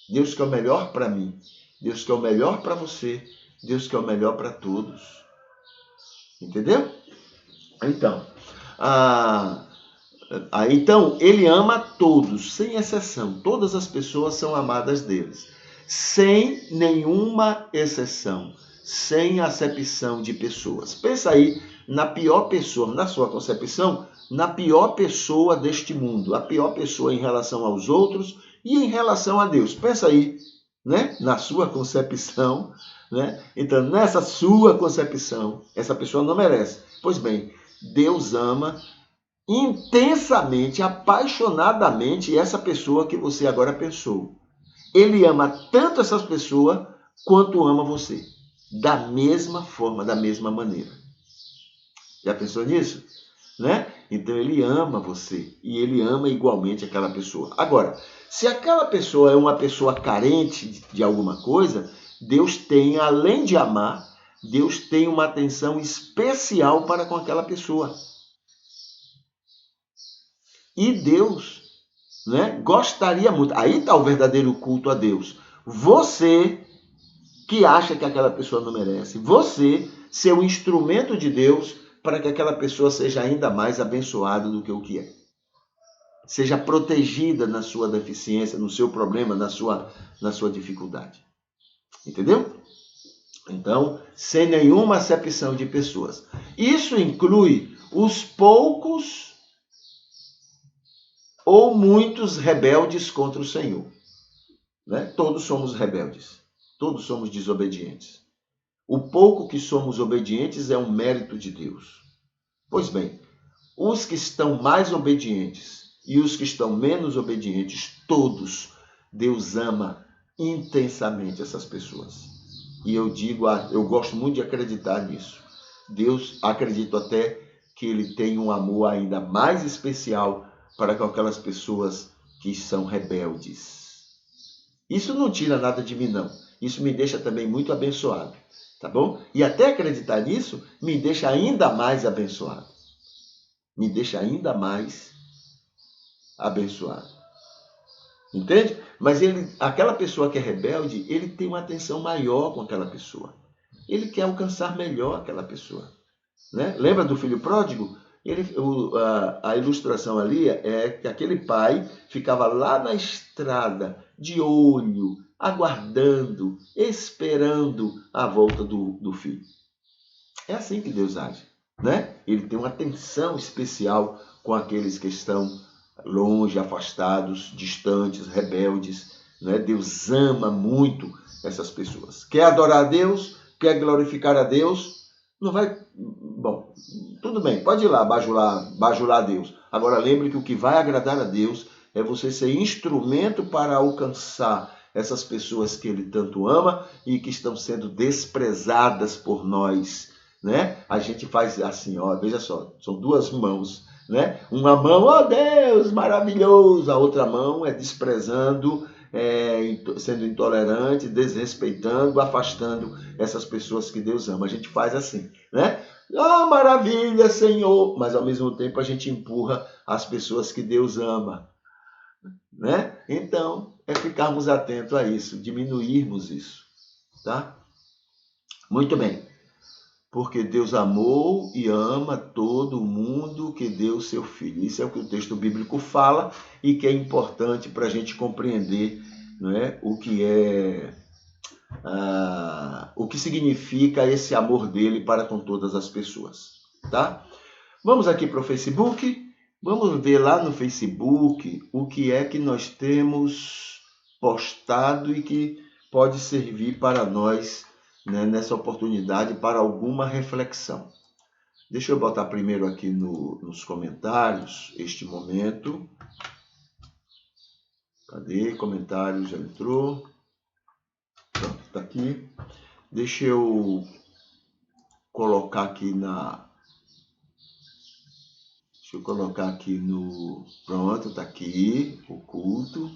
Deus quer o melhor para mim. Deus quer o melhor para você. Deus quer o melhor para todos. Entendeu? Então, Ele ama todos, sem exceção. Todas as pessoas são amadas deles. Sem nenhuma exceção. Sem acepção de pessoas. Pensa aí na pior pessoa, na sua concepção, na pior pessoa deste mundo. A pior pessoa em relação aos outros e em relação a Deus. Pensa aí, né? Na sua concepção, né? Então, nessa sua concepção, essa pessoa não merece. Pois bem, Deus ama intensamente, apaixonadamente essa pessoa que você agora pensou. Ele ama tanto essas pessoas quanto ama você. Da mesma forma, da mesma maneira. Já pensou nisso? Né? Então ele ama você e ele ama igualmente aquela pessoa. Agora, se aquela pessoa é uma pessoa carente de alguma coisa, Deus tem, além de amar, Deus tem uma atenção especial para com aquela pessoa. E Deus, né, gostaria muito. Aí está o verdadeiro culto a Deus. Você que acha que aquela pessoa não merece. Você ser o instrumento de Deus para que aquela pessoa seja ainda mais abençoada do que o que é. Seja protegida na sua deficiência, no seu problema, na sua dificuldade. Entendeu? Então, sem nenhuma acepção de pessoas. Isso inclui os poucos ou muitos rebeldes contra o Senhor. Né? Todos somos rebeldes. Todos somos desobedientes. O pouco que somos obedientes é um mérito de Deus. Pois bem, os que estão mais obedientes e os que estão menos obedientes, todos, Deus ama intensamente essas pessoas. E eu digo, eu gosto muito de acreditar nisso. Deus, acredito até que ele tem um amor ainda mais especial para com aquelas pessoas que são rebeldes. Isso não tira nada de mim, não. Isso me deixa também muito abençoado, tá bom? E até acreditar nisso me deixa ainda mais abençoado. Me deixa ainda mais abençoado. Entende? Mas aquela pessoa que é rebelde, ele tem uma atenção maior com aquela pessoa. Ele quer alcançar melhor aquela pessoa. Né? Lembra do filho pródigo? A ilustração ali é que aquele pai ficava lá na estrada, de olho, aguardando, esperando a volta do filho. É assim que Deus age. Né? Ele tem uma atenção especial com aqueles que estão longe, afastados, distantes, rebeldes. Né? Deus ama muito essas pessoas. Quer adorar a Deus? Quer glorificar a Deus? Não vai... Bom, tudo bem, pode ir lá bajular a Deus. Agora lembre que o que vai agradar a Deus é você ser instrumento para alcançar essas pessoas que Ele tanto ama e que estão sendo desprezadas por nós. Né? A gente faz assim, ó, veja só, são duas mãos. Né? Uma mão, ó Deus, maravilhoso. A outra mão é desprezando, sendo intolerante, desrespeitando, afastando essas pessoas que Deus ama. A gente faz assim, né? Ah, maravilha, Senhor! Mas ao mesmo tempo a gente empurra as pessoas que Deus ama, né? Então, é ficarmos atentos a isso, diminuirmos isso, tá? Muito bem. Porque Deus amou e ama todo mundo que deu seu Filho. Isso é o que o texto bíblico fala e que é importante para a gente compreender, não é? O que significa esse amor dele para com todas as pessoas. Tá? Vamos aqui para o Facebook. Vamos ver lá no Facebook o que é que nós temos postado e que pode servir para nós, né, nessa oportunidade para alguma reflexão. Deixa eu botar primeiro aqui nos comentários este momento. Cadê? Comentário já entrou. Pronto, está aqui. Deixa eu colocar aqui Pronto, está aqui o culto,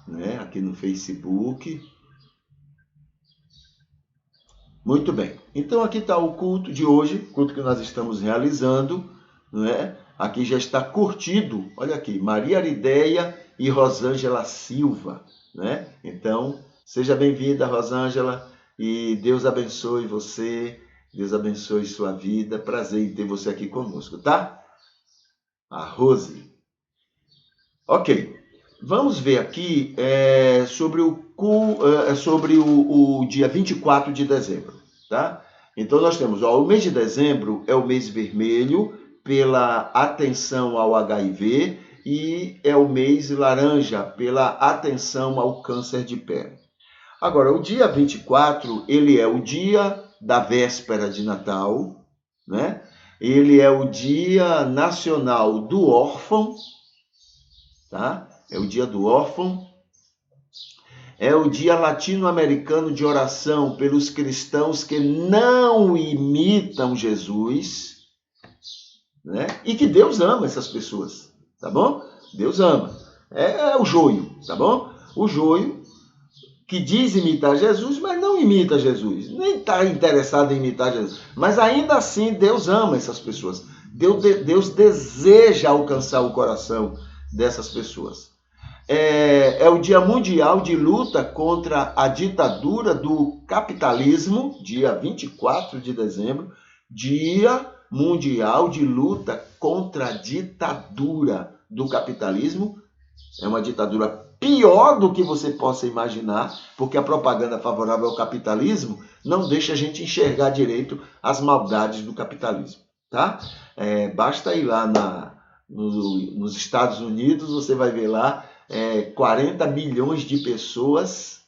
né? Aqui no Facebook. Muito bem. Então aqui está o culto de hoje, culto que nós estamos realizando, não é? Aqui já está curtido. Olha aqui, Maria Arideia e Rosângela Silva, né? Então, seja bem-vinda, Rosângela, e Deus abençoe você, Deus abençoe sua vida. Prazer em ter você aqui conosco, tá? A Rose. Ok. Vamos ver aqui sobre o dia 24 de dezembro, tá? Então, nós temos, o mês de dezembro é o mês vermelho pela atenção ao HIV e é o mês laranja pela atenção ao câncer de pele. Agora, o dia 24, ele é o dia da véspera de Natal, né? Ele é o dia nacional do órfão, tá? É o dia do órfão. É o dia latino-americano de oração pelos cristãos que não imitam Jesus, né? E que Deus ama essas pessoas, tá bom? Deus ama. É o joio, tá bom? O joio que diz imitar Jesus, mas não imita Jesus. Nem está interessado em imitar Jesus. Mas ainda assim, Deus ama essas pessoas. Deus deseja alcançar o coração dessas pessoas. É o Dia Mundial de Luta contra a Ditadura do Capitalismo, dia 24 de dezembro, Dia Mundial de Luta contra a Ditadura do Capitalismo. É uma ditadura pior do que você possa imaginar, porque a propaganda favorável ao capitalismo não deixa a gente enxergar direito as maldades do capitalismo, tá? Basta ir lá nos Estados Unidos, você vai ver lá 40 milhões de pessoas,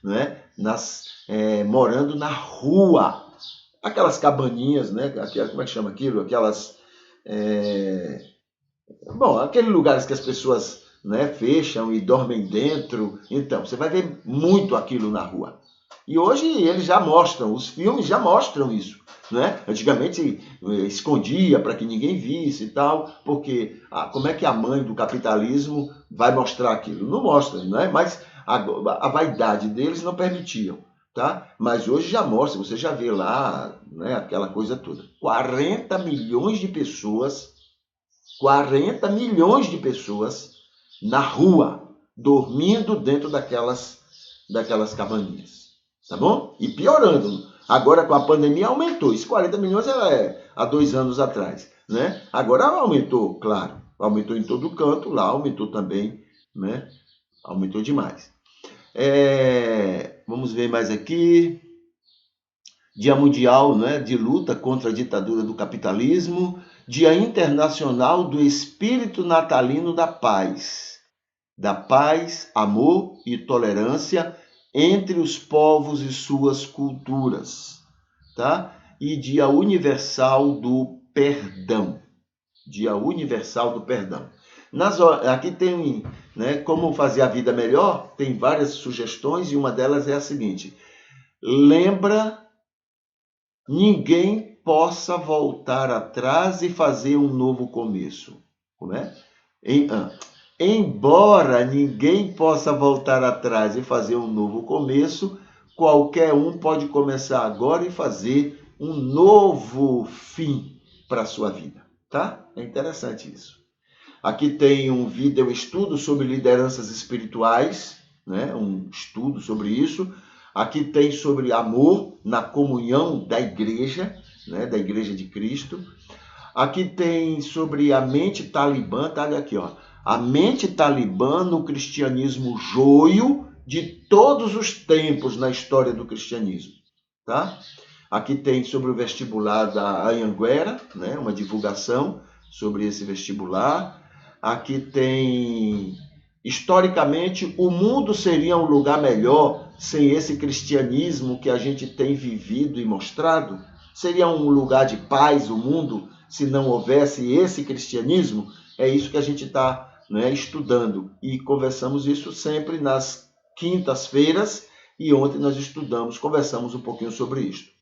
né, morando na rua. Aquelas cabaninhas, né? Como é que chama aquilo? Aqueles lugares que as pessoas, né, fecham e dormem dentro. Então, você vai ver muito aquilo na rua. E hoje eles já mostram, os filmes já mostram isso. Né? Antigamente escondia para que ninguém visse e tal, porque como é que a mãe do capitalismo vai mostrar aquilo? Não mostra, né? Mas a vaidade deles não permitiam. Tá? Mas hoje já mostra, você já vê lá, né, aquela coisa toda. 40 milhões de pessoas na rua, dormindo dentro daquelas cabaninhas. Tá bom? E piorando. Agora com a pandemia aumentou. Isso 40 milhões há 2 anos atrás. Né? Agora aumentou, claro. Aumentou em todo canto, lá aumentou também. Né? Aumentou demais. Vamos ver mais aqui. Dia Mundial, né, de luta contra a ditadura do capitalismo. Dia Internacional do Espírito Natalino da Paz. Da paz, amor e tolerância entre os povos e suas culturas, tá? E Dia Universal do Perdão. Dia Universal do Perdão. Aqui tem, né, como fazer a vida melhor, tem várias sugestões e uma delas é a seguinte: lembra, ninguém possa voltar atrás e fazer um novo começo. Como é? Embora ninguém possa voltar atrás e fazer um novo começo, qualquer um pode começar agora e fazer um novo fim para a sua vida, tá? É interessante isso. Aqui tem um vídeo estudo sobre lideranças espirituais, né? Um estudo sobre isso. Aqui tem sobre amor na comunhão da igreja, né? Da Igreja de Cristo. Aqui tem sobre a mente talibã, tá? Olha aqui, ó. A mente talibã no cristianismo joio de todos os tempos na história do cristianismo, tá? Aqui tem sobre o vestibular da Anhanguera, né? Uma divulgação sobre esse vestibular. Aqui tem, historicamente, o mundo seria um lugar melhor sem esse cristianismo que a gente tem vivido e mostrado? Seria um lugar de paz o mundo se não houvesse esse cristianismo? É isso que a gente está, né, estudando. E conversamos isso sempre nas quintas-feiras. E ontem nós conversamos um pouquinho sobre isso.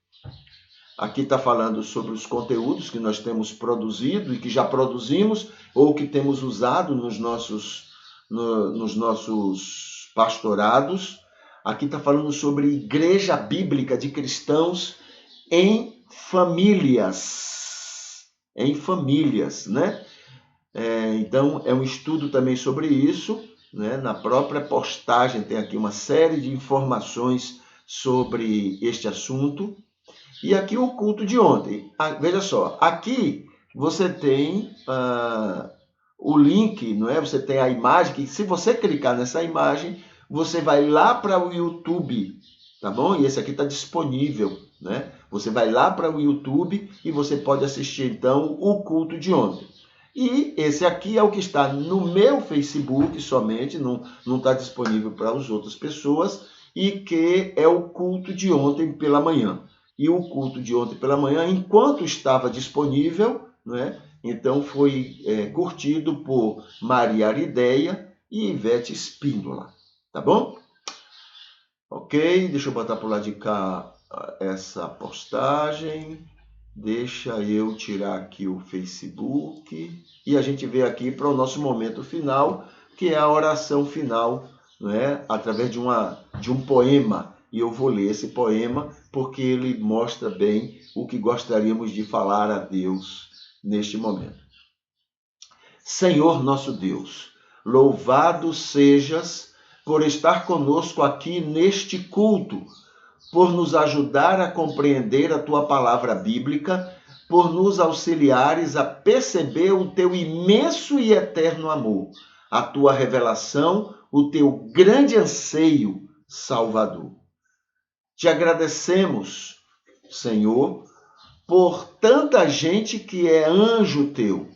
Aqui está falando sobre os conteúdos que nós temos produzido e que já produzimos ou que temos usado nos nossos pastorados. Aqui está falando sobre igreja bíblica de cristãos em famílias. Em famílias, né? Então, é um estudo também sobre isso, né? Na própria postagem tem aqui uma série de informações sobre este assunto. E aqui o culto de ontem. Veja só, aqui você tem o link, não é? Você tem a imagem, que se você clicar nessa imagem, você vai lá para o YouTube, tá bom? E esse aqui está disponível, né? Você vai lá para o YouTube e você pode assistir, então, o culto de ontem. E esse aqui é o que está no meu Facebook somente, não está disponível para as outras pessoas, e que é o culto de ontem pela manhã. E o culto de ontem pela manhã, enquanto estava disponível, né, então foi curtido por Maria Arideia e Ivete Espíndola. Tá bom? Ok, deixa eu botar por lá de cá essa postagem. Deixa eu tirar aqui o Facebook. E a gente vê aqui para o nosso momento final, que é a oração final, né, através de um poema. E eu vou ler esse poema porque ele mostra bem o que gostaríamos de falar a Deus neste momento. Senhor nosso Deus, louvado sejas por estar conosco aqui neste culto, por nos ajudar a compreender a tua palavra bíblica, por nos auxiliares a perceber o teu imenso e eterno amor, a tua revelação, o teu grande anseio salvador. Te agradecemos, Senhor, por tanta gente que é anjo teu,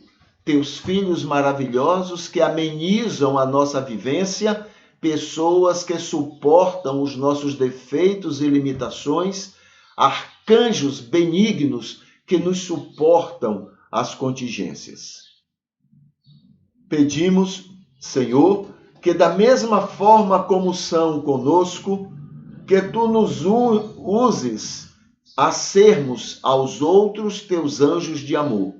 teus filhos maravilhosos que amenizam a nossa vivência, pessoas que suportam os nossos defeitos e limitações, arcanjos benignos que nos suportam as contingências. Pedimos, Senhor, que da mesma forma como são conosco, que tu nos uses a sermos aos outros teus anjos de amor,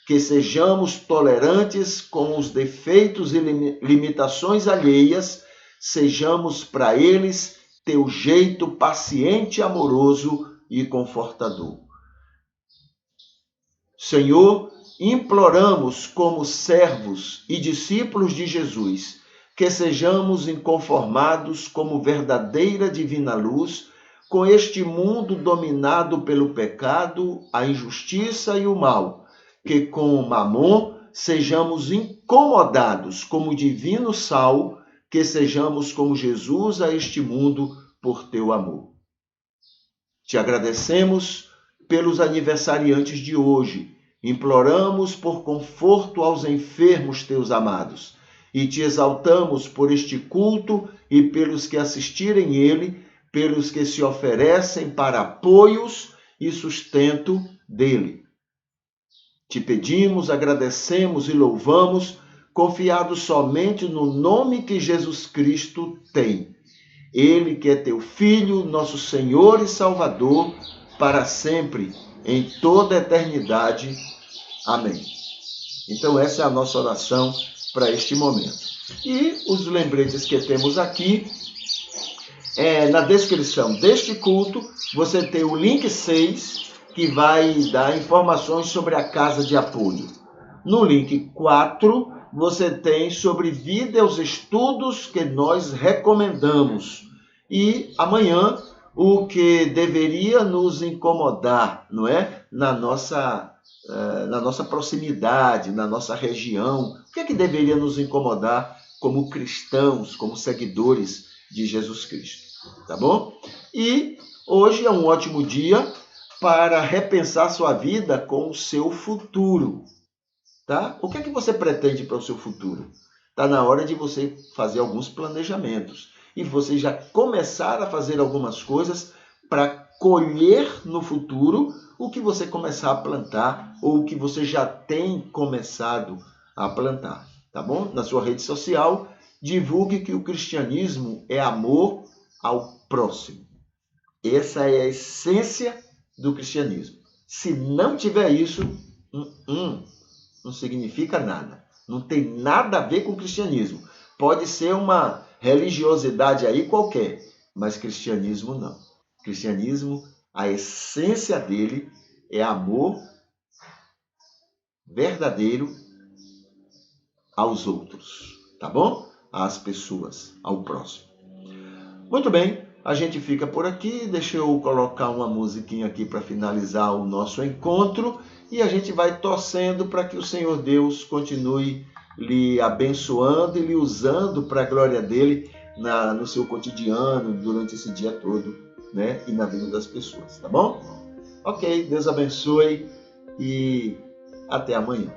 que sejamos tolerantes com os defeitos e limitações alheias, sejamos para eles teu jeito paciente, amoroso e confortador. Senhor, imploramos como servos e discípulos de Jesus, que sejamos inconformados como verdadeira divina luz, com este mundo dominado pelo pecado, a injustiça e o mal, que com o Mamon sejamos incomodados como divino sal, que sejamos como Jesus a este mundo por teu amor. Te agradecemos pelos aniversariantes de hoje, imploramos por conforto aos enfermos teus amados, e te exaltamos por este culto e pelos que assistirem ele, pelos que se oferecem para apoios e sustento dele. Te pedimos, agradecemos e louvamos, confiados somente no nome que Jesus Cristo tem. Ele que é teu Filho, nosso Senhor e Salvador, para sempre, em toda a eternidade. Amém. Então essa é a nossa oração para este momento. E os lembretes que temos aqui, na descrição deste culto, você tem o link 6, que vai dar informações sobre a casa de apoio. No link 4, você tem sobre vídeos estudos que nós recomendamos. E amanhã, o que deveria nos incomodar, não é? Na nossa proximidade, na nossa região. O que é que deveria nos incomodar como cristãos, como seguidores de Jesus Cristo? Tá bom? E hoje é um ótimo dia para repensar sua vida com o seu futuro. Tá? O que é que você pretende para o seu futuro? Está na hora de você fazer alguns planejamentos e você já começar a fazer algumas coisas para colher no futuro o que você começar a plantar ou o que você já tem começado a plantar, tá bom? Na sua rede social, divulgue que o cristianismo é amor ao próximo. Essa é a essência do cristianismo. Se não tiver isso, não significa nada. Não tem nada a ver com cristianismo. Pode ser uma religiosidade aí qualquer, mas cristianismo não. Cristianismo, a essência dele é amor verdadeiro aos outros, tá bom? Às pessoas, ao próximo. Muito bem, a gente fica por aqui. Deixa eu colocar uma musiquinha aqui para finalizar o nosso encontro e a gente vai torcendo para que o Senhor Deus continue lhe abençoando e lhe usando para a glória dele no seu cotidiano, durante esse dia todo, né? E na vida das pessoas, tá bom? Ok, Deus abençoe e até amanhã.